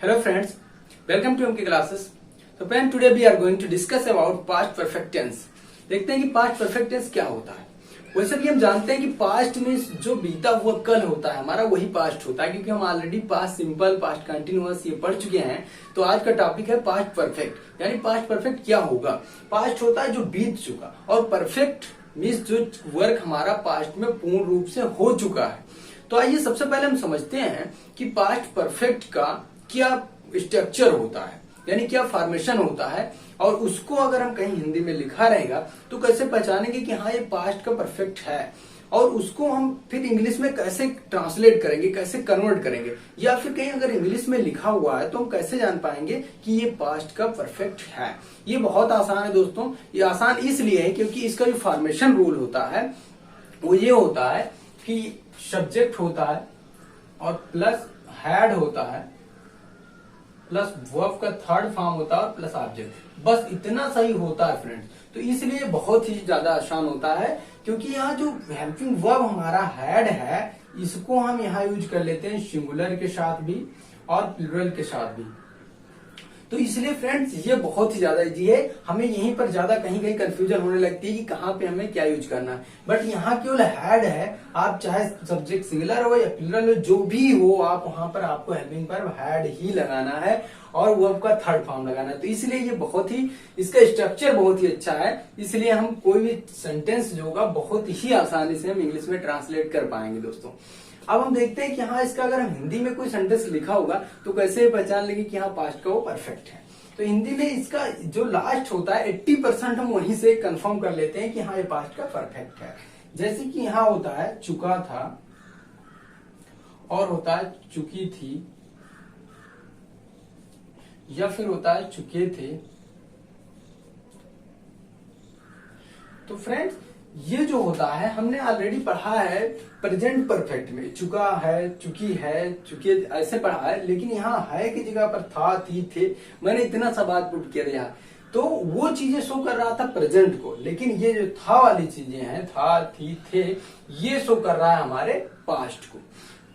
Hello friends, welcome to MK classes. So friend, today we are going to discuss about past perfect tense. देखते हैं कि past perfect tense क्या होता है। वैसे भी हम जानते हैं कि past में जो बीता हुआ कल होता है हमारा वही past होता है, क्योंकि हम already past simple, past continuous ये पढ़ चुके हैं। तो आज का टॉपिक है past perfect, यानी past perfect क्या होगा। past होता है जो बीत चुका, और perfect मीन्स जो वर्क हमारा past में पूर्ण रूप से हो चुका है। तो आइए सबसे पहले हम समझते हैं कि पास्ट परफेक्ट का क्या स्ट्रक्चर होता है, यानी क्या फॉर्मेशन होता है, और उसको अगर हम कहीं हिंदी में लिखा रहेगा तो कैसे पहचानेंगे कि हाँ ये पास्ट का परफेक्ट है, और उसको हम फिर इंग्लिश में कैसे ट्रांसलेट करेंगे, कैसे कन्वर्ट करेंगे, या फिर कहीं अगर इंग्लिश में लिखा हुआ है तो हम कैसे जान पाएंगे कि ये पास्ट का परफेक्ट है। ये बहुत आसान है दोस्तों। ये आसान इसलिए है क्योंकि इसका जो फॉर्मेशन रूल होता है वो ये होता है कि सब्जेक्ट होता है और प्लस हैड होता है प्लस वर्ब का थर्ड फॉर्म होता है और प्लस ऑब्जेक्ट, बस इतना सही होता है फ्रेंड्स। तो इसलिए बहुत ही ज्यादा आसान होता है, क्योंकि यहाँ जो हेल्पिंग वर्ब हमारा हैड है इसको हम यहाँ यूज कर लेते हैं सिंगुलर के साथ भी और प्लूरल के साथ भी। तो इसलिए फ्रेंड्स ये बहुत ही ज्यादा इजी है। हमें यहीं पर ज्यादा कहीं कहीं कंफ्यूजन होने लगती है कि कहाँ पे हमें क्या यूज करना है, बट यहाँ केवल हैड है। आप चाहे सब्जेक्ट सिंगुलर हो या प्लूरल हो, जो भी हो, आप वहां पर आपको हेल्पिंग वर्ब हैड ही लगाना है और वर्ब का थर्ड फॉर्म लगाना है। तो इसलिए ये बहुत ही, इसका स्ट्रक्चर बहुत ही अच्छा है। इसलिए हम कोई भी सेंटेंस जो होगा बहुत ही आसानी से हम इंग्लिश में ट्रांसलेट कर पाएंगे दोस्तों। अब हम देखते हैं कि हाँ इसका अगर हम हिंदी में कोई सेंटेंस लिखा होगा तो कैसे पहचान लेंगे कि हाँ पास्ट का वो परफेक्ट है। तो हिंदी में इसका जो लास्ट होता है 80% हम वहीं से कंफर्म कर लेते हैं कि हाँ ये पास्ट का परफेक्ट है। जैसे कि यहाँ होता है चुका था, और होता है चुकी थी, या फिर होता है चुके थे। तो फ्रेंड्स ये जो होता है हमने ऑलरेडी पढ़ा है प्रेजेंट परफेक्ट में, चुका है, चुकी है, चुके ऐसे पढ़ा है, लेकिन यहाँ है की जगह पर था, थी, थे। मैंने इतना सा बात पुट किया यहाँ, तो वो चीजें शो कर रहा था प्रेजेंट को, लेकिन ये जो था वाली चीजें हैं, था, थी, थे, ये शो कर रहा है हमारे पास्ट को।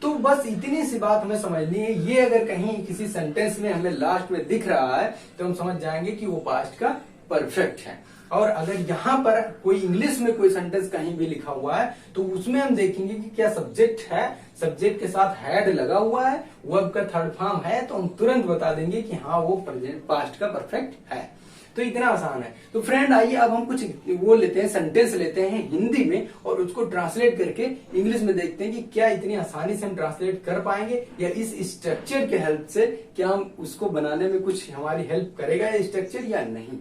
तो बस इतनी सी बात हमें समझनी है। ये अगर कहीं किसी सेंटेंस में हमें लास्ट में दिख रहा है तो हम समझ जाएंगे कि वो पास्ट का परफेक्ट है। और अगर यहाँ पर कोई इंग्लिश में कोई सेंटेंस कहीं भी लिखा हुआ है तो उसमें हम देखेंगे कि क्या सब्जेक्ट है, सब्जेक्ट के साथ हैड लगा हुआ है, वर्ब का थर्ड फॉर्म है, तो हम तुरंत बता देंगे कि हाँ वो प्रेजेंट पास्ट का परफेक्ट है। तो इतना आसान है। तो फ्रेंड आइए अब हम कुछ वो लेते हैं, सेंटेंस लेते हैं हिंदी में और उसको ट्रांसलेट करके इंग्लिश में देखते हैं कि क्या इतनी आसानी से हम ट्रांसलेट कर पाएंगे, या इस स्ट्रक्चर के हेल्प से क्या हम उसको बनाने में कुछ हमारी हेल्प करेगा ये स्ट्रक्चर या नहीं।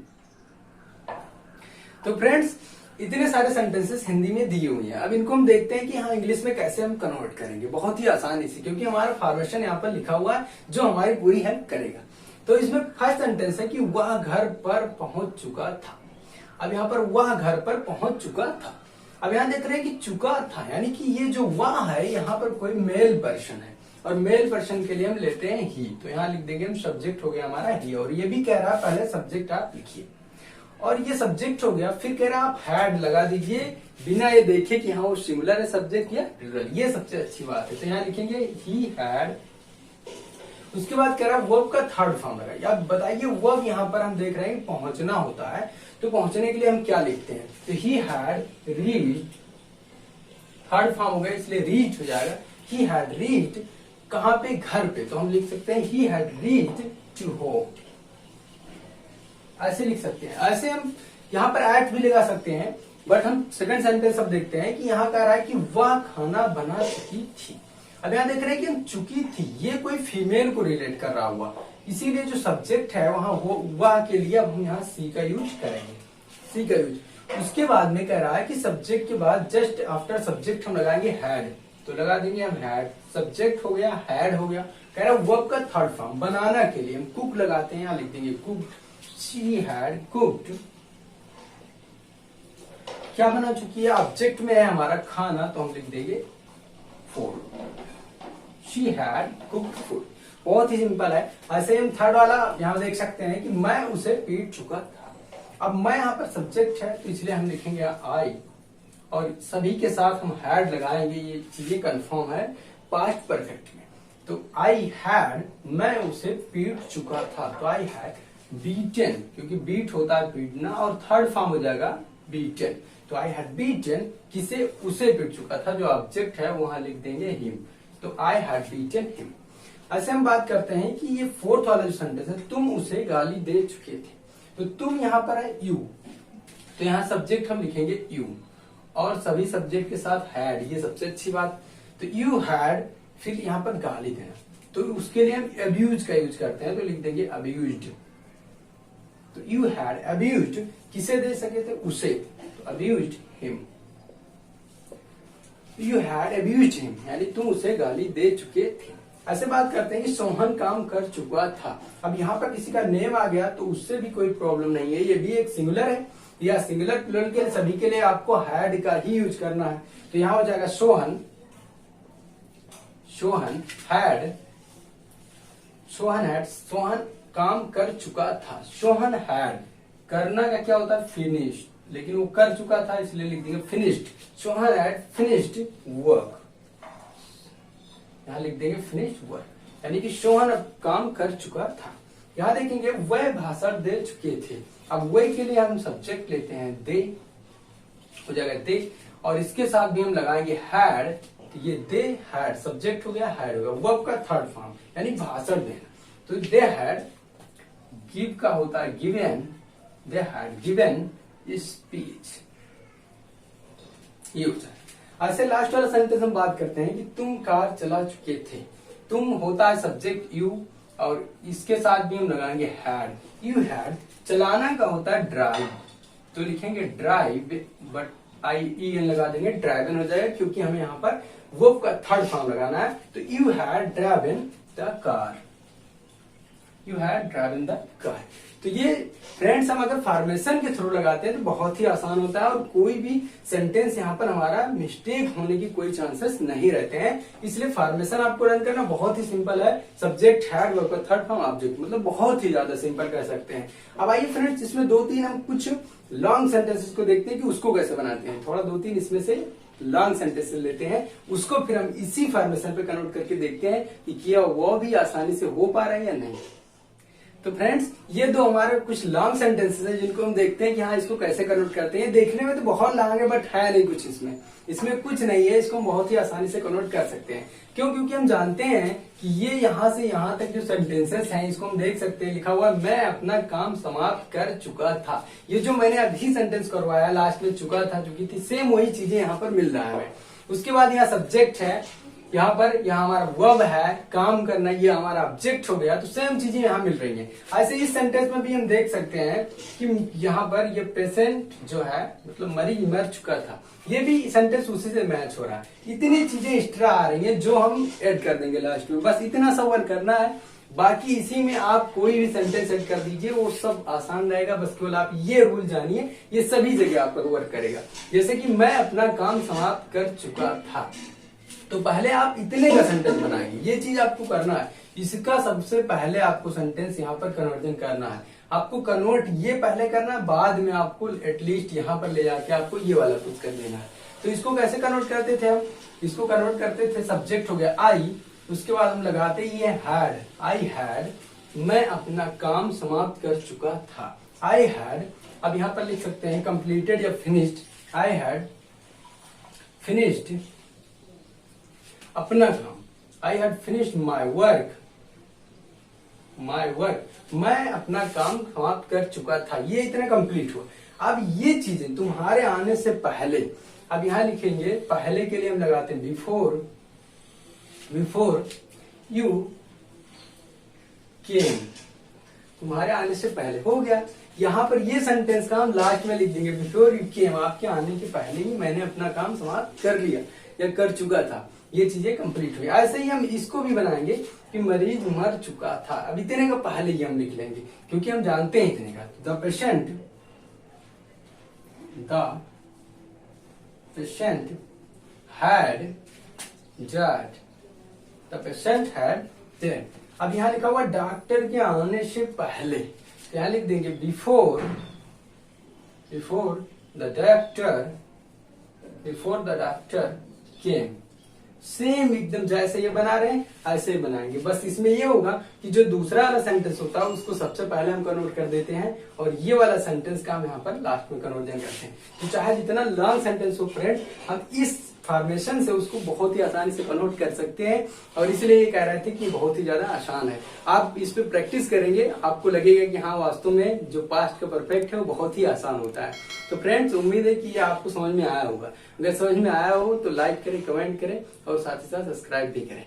तो फ्रेंड्स इतने सारे सेंटेंसेस हिंदी में दिए हुए हैं। अब इनको हम देखते हैं कि हाँ इंग्लिश में कैसे हम कन्वर्ट करेंगे, बहुत ही आसानी से, क्योंकि हमारा फॉर्मेशन यहाँ पर लिखा हुआ है जो हमारी पूरी हेल्प करेगा। तो इसमें फर्स्ट सेंटेंस है कि वह घर पर पहुंच चुका था। अब यहाँ पर वह घर पर पहुंच चुका था। अब यहाँ देख रहे हैं कि चुका था, यानी कि ये जो वह है यहाँ पर कोई मेल पर्सन है, और मेल पर्सन के लिए हम लेते हैं ही। तो यहाँ लिख देंगे हम, सब्जेक्ट हो गया हमारा ही, और ये भी कह रहा है पहले सब्जेक्ट आप लिखिए, और ये सब्जेक्ट हो गया। फिर कह रहा है आप हैड लगा दीजिए बिना ये देखे कि हाँ वो सिंगुलर है सब्जेक्ट या प्लूरल। ये सबसे अच्छी बात है। तो यहाँ लिखेंगे ही हैड। उसके बाद कह रहा है वर्ब का थर्ड फॉर्म लगाइए। आप बताइए वर्ब यहाँ पर हम देख रहे हैं पहुंचना होता है, तो पहुंचने के लिए हम क्या लिखते हैं। तो ही हैड रीच्ड, थर्ड फॉर्म हो गया इसलिए रीच हो जाएगा। ही हैड रीच्ड कहाँ पे, घर पे, तो हम लिख सकते हैं he had reached to home. ऐसे लिख सकते हैं। ऐसे हम यहाँ पर एट भी लगा सकते हैं, बट हम सेकंड सेंटेंस अब देखते हैं कि यहाँ कह रहा है कि वह खाना बना चुकी थी। अब यहाँ देख रहे हैं कि हम चुकी थी, ये कोई फीमेल को रिलेट कर रहा हुआ, इसीलिए जो सब्जेक्ट है वहां वह के लिए अब हम यहाँ सी का यूज करेंगे, सी का यूज। उसके बाद में कह रहा है कि सब्जेक्ट के बाद जस्ट आफ्टर सब्जेक्ट हम लगाएंगे हैड, तो लगा देंगे हम हैड। सब्जेक्ट हो गया, हैड हो गया। कह रहा है वर्ब का थर्ड फॉर्म बनाना के लिए हम कुक लगाते हैं, यहाँ लिख देंगे कुक्ड। शी हैड कुक्ड, क्या बना चुकी है, ऑब्जेक्ट में है हमारा खाना, तो हम लिख देंगे food. She had cooked food. बहुत ही सिंपल है। ऐसे हम थर्ड वाला यहाँ देख सकते हैं कि मैं उसे पीट चुका था। अब मैं यहाँ पर सब्जेक्ट है तो इसलिए हम लिखेंगे आई, और सभी के साथ हम हैड लगाएंगे। ये चीजें कंफर्म है पास्ट परफेक्ट में। तो आई हैड, मैं उसे पीट चुका था, तो आई हैड बीटन, क्योंकि बीट होता है पीटना और थर्ड फॉर्म हो जाएगा बीटन। तो आई हैड बीटन, किसे, उसे पीट चुका था, जो ऑब्जेक्ट है वहां लिख देंगे हिम, तो आई हैड बीटन हिम। ऐसे हम बात करते हैं कि ये फोर्थ वाला जो सेंटेंस है, तुम उसे गाली दे चुके थे, तो तुम यहाँ पर है यू, तो यहाँ सब्जेक्ट हम लिखेंगे यू और सभी सब्जेक्ट के साथ हैड, ये सबसे अच्छी बात। तो यू हैड, फिर यहाँ पर गाली देना, तो उसके लिए हम अब्यूज का यूज करते हैं, तो लिख देंगे अब्यूज्ड। तो यू हैड अब्यूज्ड, किसे दे सके थे, उसे, तो abused him. You had abused him, यानी तुम उसे गाली दे चुके थे। ऐसे बात करते हैं कि सोहन काम कर चुका था। अब यहाँ पर किसी का नेम आ गया तो उससे भी कोई प्रॉब्लम नहीं है, ये भी एक सिंगुलर है, या सिंगुलर प्लूरल के सभी के लिए आपको हैड का ही यूज करना है। तो यहाँ हो जाएगा सोहन, सोहन हैड, सोहन हैड, सोहन काम कर चुका था। सोहन हैड, करना का क्या होता है, फिनिश, लेकिन वो कर चुका था इसलिए लिख देंगे finished. Sohan had finished work, यहाँ लिख देंगे फिनिश्ड वर्क, यानी कि सोहन अब काम कर चुका था। यहाँ देखेंगे वह भाषण दे चुके थे। अब वह के लिए हम सब्जेक्ट लेते हैं दे, हो जाएगा दे, और इसके साथ भी हम लगाएंगे हैड, ये दे हैड, सब्जेक्ट हो गया, हैड हो गया, वर्ब का थर्ड फॉर्म, यानी भाषण देना। तो दे हैड, गिव का होता है given, they had given speech, ये होता है। ऐसे लास्ट वाला सेंटेंस हम बात करते हैं कि तुम कार चला चुके थे। तुम होता है सब्जेक्ट यू, और इसके साथ भी हम लगाएंगे हैड। यू हैड, चलाना का होता है ड्राइव, तो लिखेंगे ड्राइव, बट IEN लगा देंगे, ड्राइवन हो जाएगा, क्योंकि हमें यहाँ पर वर्ब का थर्ड फॉर्म लगाना है। तो you had driven the car, you had driven the car. तो ये फ्रेंड्स हम अगर फॉर्मेशन के थ्रू लगाते हैं तो बहुत ही आसान होता है, और कोई भी सेंटेंस यहाँ पर हमारा मिस्टेक होने की कोई चांसेस नहीं रहते हैं। इसलिए फॉर्मेशन आपको रन करना बहुत ही सिंपल है, सब्जेक्ट हैड वर्ब का थर्ड फॉर्म ऑब्जेक्ट, मतलब बहुत ही ज्यादा सिंपल कह सकते हैं। अब आइए फ्रेंड्स, इसमें दो तीन हम कुछ लॉन्ग सेंटेंसेस को देखते हैं कि उसको कैसे बनाते हैं। थोड़ा दो तीन इसमें से लॉन्ग सेंटेंस लेते हैं, उसको फिर हम इसी फॉर्मेशन पे कन्वर्ट करके देखते हैं कि क्या वो भी आसानी से हो पा रहा है या नहीं। तो फ्रेंड्स, ये दो हमारे कुछ लॉन्ग सेंटेंसेस हैं जिनको हम देखते हैं कि हाँ इसको कैसे कन्वर्ट करते हैं। देखने में तो बहुत लॉन्ग है, बट है नहीं कुछ इसमें कुछ नहीं है, इसको हम बहुत ही आसानी से कन्वर्ट कर सकते हैं। क्यों? क्योंकि हम जानते हैं कि ये यहाँ से यहाँ तक जो सेंटेंसेस हैं इसको हम देख सकते हैं, लिखा हुआ है मैं अपना काम समाप्त कर चुका था। ये जो मैंने अभी सेंटेंस करवाया लास्ट में चुका था चुकी थी, सेम वही चीजें यहाँ पर मिल रहा है। उसके बाद यहाँ सब्जेक्ट है, यहाँ पर यहाँ हमारा वर्ब है काम करना, ये हमारा ऑब्जेक्ट हो गया, तो सेम चीजें यहाँ मिल रही हैं। ऐसे इस सेंटेंस में भी हम देख सकते हैं कि यहाँ पर ये पेशेंट जो है मतलब मरीज मर चुका था, ये भी सेंटेंस उसी से मैच हो रहा है। इतनी चीजें एक्स्ट्रा आ रही हैं जो हम ऐड कर देंगे लास्ट में, बस इतना सा वर्क करना है। बाकी इसी में आप कोई भी सेंटेंस ऐड कर दीजिए, वो सब आसान रहेगा। बस केवल आप ये रूल जानिए, ये सभी जगह आपका वर्क करेगा। जैसे कि मैं अपना काम समाप्त कर चुका था, तो पहले आप इतने का सेंटेंस बनाएंगे, ये चीज आपको करना है। इसका सबसे पहले आपको सेंटेंस यहाँ पर कन्वर्जन करना है, आपको कन्वर्ट ये पहले करना है, बाद में आपको एटलीस्ट यहाँ पर ले जाके आपको ये वाला कुछ कर देना है। तो इसको कैसे कन्वर्ट करते थे हम? इसको कन्वर्ट करते थे, सब्जेक्ट हो गया आई, उसके बाद हम लगाते ये हैड, आई हैड, मैं अपना काम समाप्त कर चुका था। आई हैड, अब यहाँ पर लिख सकते हैं कंप्लीटेड या फिनिश्ड, आई हैड फिनिश्ड अपना काम, I had finished my work, मैं अपना काम समाप्त कर चुका था। ये इतना कंप्लीट हुआ। अब ये चीजें तुम्हारे आने से पहले, अब यहां लिखेंगे पहले के लिए हम लगाते हैं बिफोर यू केम, तुम्हारे आने से पहले हो गया। यहाँ पर ये सेंटेंस का हम लास्ट में लिख देंगे बिफोर यू केम, आपके आने के पहले ही मैंने अपना काम समाप्त कर लिया या कर चुका था, ये चीजें कंप्लीट हुई। ऐसे ही हम इसको भी बनाएंगे कि मरीज मर चुका था, अब इतने का पहले ही हम लिख लेंगे क्योंकि हम जानते हैं इतने का। The patient had died, the patient had died। अब यहाँ लिखा हुआ डॉक्टर के आने से पहले, तो यहाँ लिख देंगे before the doctor came. Same एकदम जैसे ये बना रहे हैं ऐसे ही बनाएंगे। बस इसमें ये होगा कि जो दूसरा वाला सेंटेंस होता है उसको सबसे पहले हम कन्वर्ट कर देते हैं और ये वाला सेंटेंस का हम यहाँ पर लास्ट में कन्वर्जन करते हैं। तो चाहे जितना लॉन्ग सेंटेंस हो फ्रेंड्स, हम इस फॉर्मेशन से उसको बहुत ही आसानी से कन्वर्ट कर सकते हैं और इसलिए ये कह रहे थे कि बहुत ही ज्यादा आसान है। आप इस पे प्रैक्टिस करेंगे, आपको लगेगा कि हाँ वास्तव में जो पास्ट का परफेक्ट है वो बहुत ही आसान होता है। तो फ्रेंड्स उम्मीद है कि ये आपको समझ में आया होगा। अगर समझ में आया हो तो लाइक करें, कमेंट करें और साथ ही साथ सब्सक्राइब भी करें।